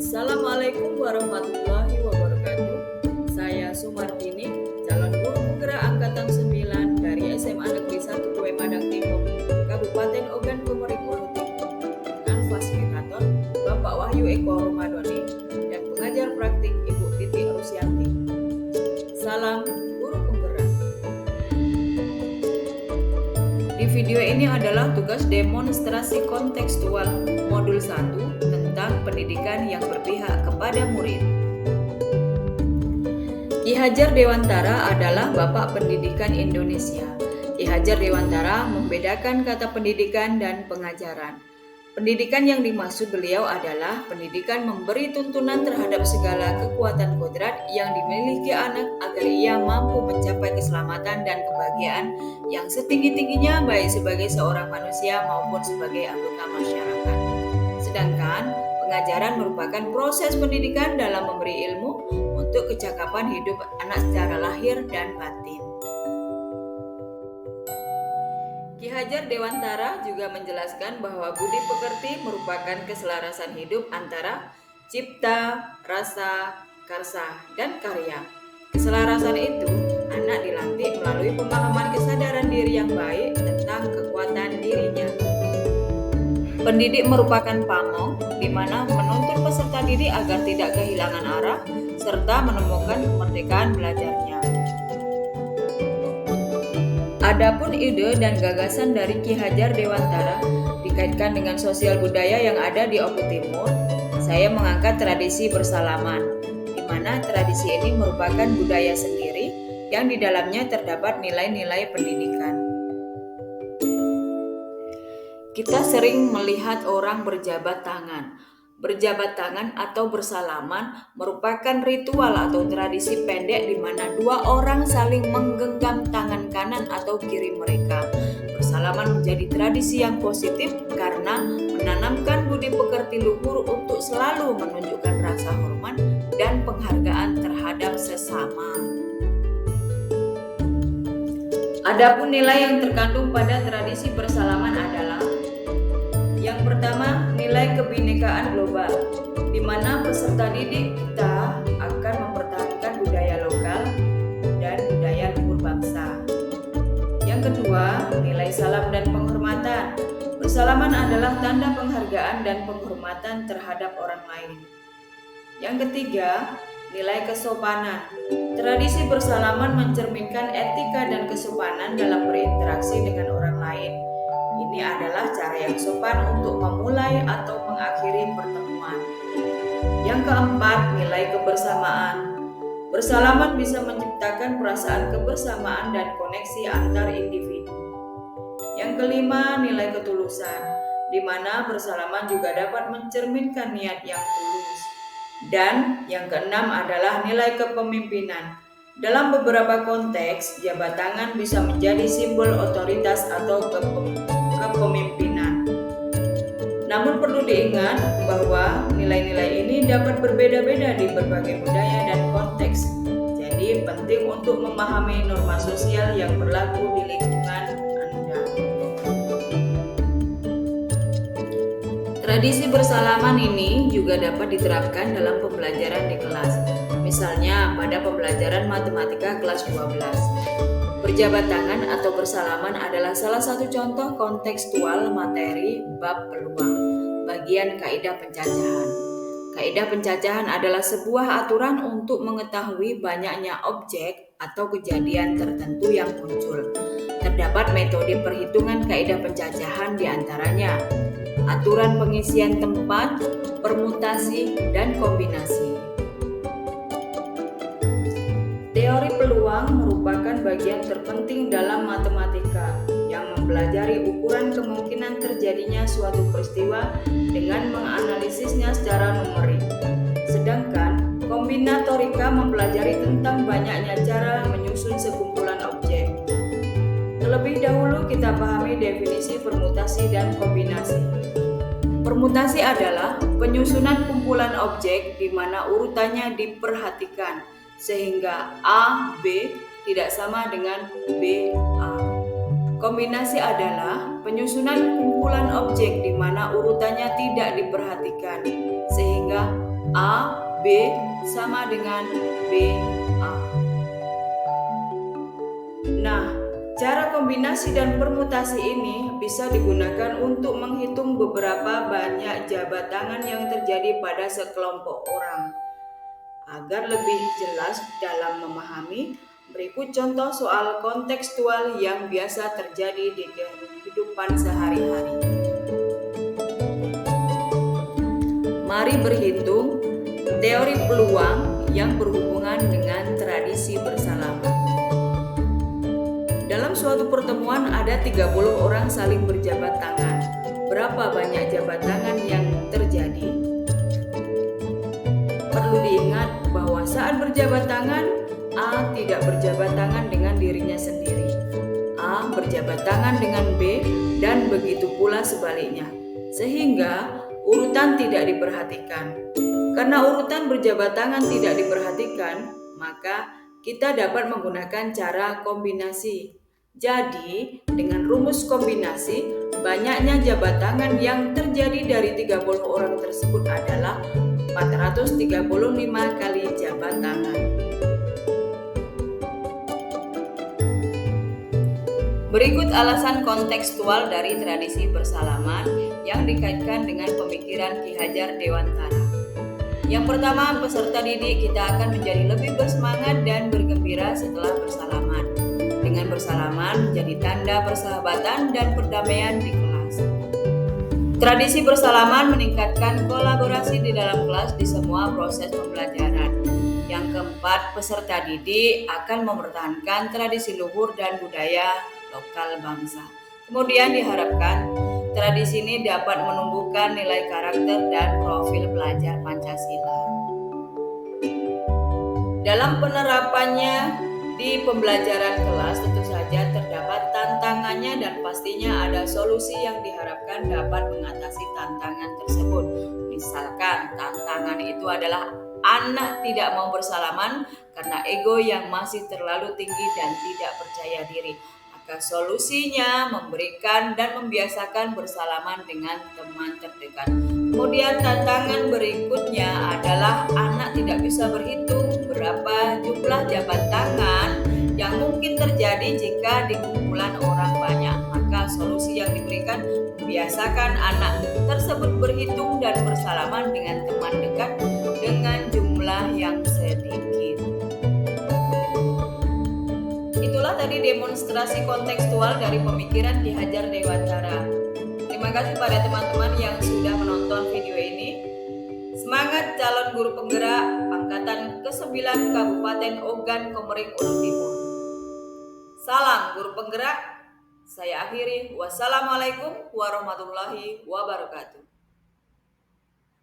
Assalamualaikum warahmatullahi wabarakatuh. Saya Sumartini, calon guru penggerak angkatan 9 dari SMA Negeri 1 Kue Madang Timur, Kabupaten Ogan Komering Ulu Timur, dengan fasilitator Bapak Wahyu Eko Romadoni dan pengajar praktik Ibu Titi Rusyanti. Salam guru penggerak. Di video ini adalah tugas demonstrasi kontekstual modul 1 tentang pendidikan yang berpihak kepada murid. Ki Hajar Dewantara adalah Bapak Pendidikan Indonesia. Ki Hajar Dewantara membedakan kata pendidikan dan pengajaran. Pendidikan yang dimaksud beliau adalah pendidikan memberi tuntunan terhadap segala kekuatan kodrat yang dimiliki anak agar ia mampu mencapai keselamatan dan kebahagiaan yang setinggi-tingginya baik sebagai seorang manusia maupun sebagai anggota masyarakat. Sedangkan pengajaran merupakan proses pendidikan dalam memberi ilmu untuk kecakapan hidup anak secara lahir dan batin. Ki Hajar Dewantara juga menjelaskan bahwa budi pekerti merupakan keselarasan hidup antara cipta, rasa, karsa, dan karya. Keselarasan itu anak dilatih melalui pemahaman kesadaran diri yang baik tentang kekuatan dirinya. Pendidik merupakan pamong, di mana menuntun peserta didik agar tidak kehilangan arah, serta menemukan kemerdekaan belajarnya. Adapun ide dan gagasan dari Ki Hajar Dewantara dikaitkan dengan sosial budaya yang ada di Oku Timur, saya mengangkat tradisi bersalaman, di mana tradisi ini merupakan budaya sendiri yang di dalamnya terdapat nilai-nilai pendidikan. Kita sering melihat orang berjabat tangan. Berjabat tangan atau bersalaman merupakan ritual atau tradisi pendek di mana dua orang saling menggenggam tangan kanan atau kiri mereka. Bersalaman menjadi tradisi yang positif karena menanamkan budi pekerti luhur untuk selalu menunjukkan rasa hormat dan penghargaan terhadap sesama. Adapun nilai yang terkandung pada tradisi bersalaman adalah: yang pertama, nilai kebinekaan global, di mana peserta didik kita akan mempertahankan budaya lokal dan budaya luhur bangsa. Yang kedua, nilai salam dan penghormatan. Bersalaman adalah tanda penghargaan dan penghormatan terhadap orang lain. Yang ketiga, nilai kesopanan. Tradisi bersalaman mencerminkan etika dan kesopanan dalam berinteraksi dengan orang lain. Ini adalah cara yang sopan untuk memulai atau mengakhiri pertemuan. Yang keempat, nilai kebersamaan. Bersalaman bisa menciptakan perasaan kebersamaan dan koneksi antar individu. Yang kelima, nilai ketulusan, di mana bersalaman juga dapat mencerminkan niat yang tulus. Dan yang keenam adalah nilai kepemimpinan. Dalam beberapa konteks, jabat tangan bisa menjadi simbol otoritas atau kepemimpinan. Namun perlu diingat bahwa nilai-nilai ini dapat berbeda-beda di berbagai budaya dan konteks. Jadi penting untuk memahami norma sosial yang berlaku di lingkungan Anda. Tradisi bersalaman ini juga dapat diterapkan dalam pembelajaran di kelas. Misalnya pada pembelajaran matematika kelas 12. Berjabat tangan atau bersalaman adalah salah satu contoh kontekstual materi bab peluang, bagian kaidah pencacahan. Kaidah pencacahan adalah sebuah aturan untuk mengetahui banyaknya objek atau kejadian tertentu yang muncul. Terdapat metode perhitungan kaidah pencacahan diantaranya aturan pengisian tempat, permutasi, dan kombinasi. Teori peluang merupakan bagian terpenting dalam matematika yang mempelajari ukuran kemungkinan terjadinya suatu peristiwa dengan menganalisisnya secara numerik. Sedangkan kombinatorika mempelajari tentang banyaknya cara menyusun sekumpulan objek. Terlebih dahulu kita pahami definisi permutasi dan kombinasi. Permutasi adalah penyusunan kumpulan objek di mana urutannya diperhatikan, sehingga A, B tidak sama dengan B, A. Kombinasi adalah penyusunan kumpulan objek di mana urutannya tidak diperhatikan, sehingga A, B sama dengan B, A. Nah, cara kombinasi dan permutasi ini bisa digunakan untuk menghitung beberapa banyak jabat tangan yang terjadi pada sekelompok orang. Agar lebih jelas dalam memahami, berikut contoh soal kontekstual yang biasa terjadi di kehidupan sehari-hari. Mari berhitung teori peluang yang berhubungan dengan tradisi bersalaman. Dalam suatu pertemuan ada 30 orang saling berjabat tangan. Berapa banyak jabat tangan yang terjadi? Perlu diingat bahwa saat berjabat tangan, A tidak berjabat tangan dengan dirinya sendiri. A berjabat tangan dengan B dan begitu pula sebaliknya. Sehingga urutan tidak diperhatikan. Karena urutan berjabat tangan tidak diperhatikan, maka kita dapat menggunakan cara kombinasi. Jadi, dengan rumus kombinasi, banyaknya jabat tangan yang terjadi dari 30 orang tersebut adalah 435 kali jabat tangan. Berikut alasan kontekstual dari tradisi bersalaman yang dikaitkan dengan pemikiran Ki Hajar Dewantara. Yang pertama, peserta didik kita akan menjadi lebih bersemangat dan bergembira setelah bersalaman. Dengan bersalaman menjadi tanda persahabatan dan perdamaian di kelas. Tradisi bersalaman meningkatkan kolaborasi di dalam kelas di semua proses pembelajaran. Yang keempat, peserta didik akan mempertahankan tradisi luhur dan budaya lokal bangsa. Kemudian diharapkan tradisi ini dapat menumbuhkan nilai karakter dan profil pelajar Pancasila. Dalam penerapannya di pembelajaran kelas tentu saja terdapat tantangannya dan pastinya ada solusi yang diharapkan dapat mengatasi tantangan tersebut. Misalkan tantangan itu adalah anak tidak mau bersalaman karena ego yang masih terlalu tinggi dan tidak percaya diri. Maka solusinya memberikan dan membiasakan bersalaman dengan teman terdekat. Kemudian tantangan berikutnya adalah anak tidak bisa berhitung berapa jumlah jabat tangan yang mungkin terjadi jika di kumpulan orang banyak. Maka solusi yang diberikan membiasakan anak tersebut berhitung dan bersalaman dengan teman dekat dengan jumlah yang sedikit. Itulah tadi demonstrasi kontekstual dari pemikiran Ki Hajar Dewantara. Terima kasih pada teman-teman yang sudah menonton video ini. Semangat calon guru penggerak angkatan ke-9 Kabupaten Ogan Komering Ulu Timur. Salam guru penggerak. Saya akhiri. Wassalamualaikum warahmatullahi wabarakatuh.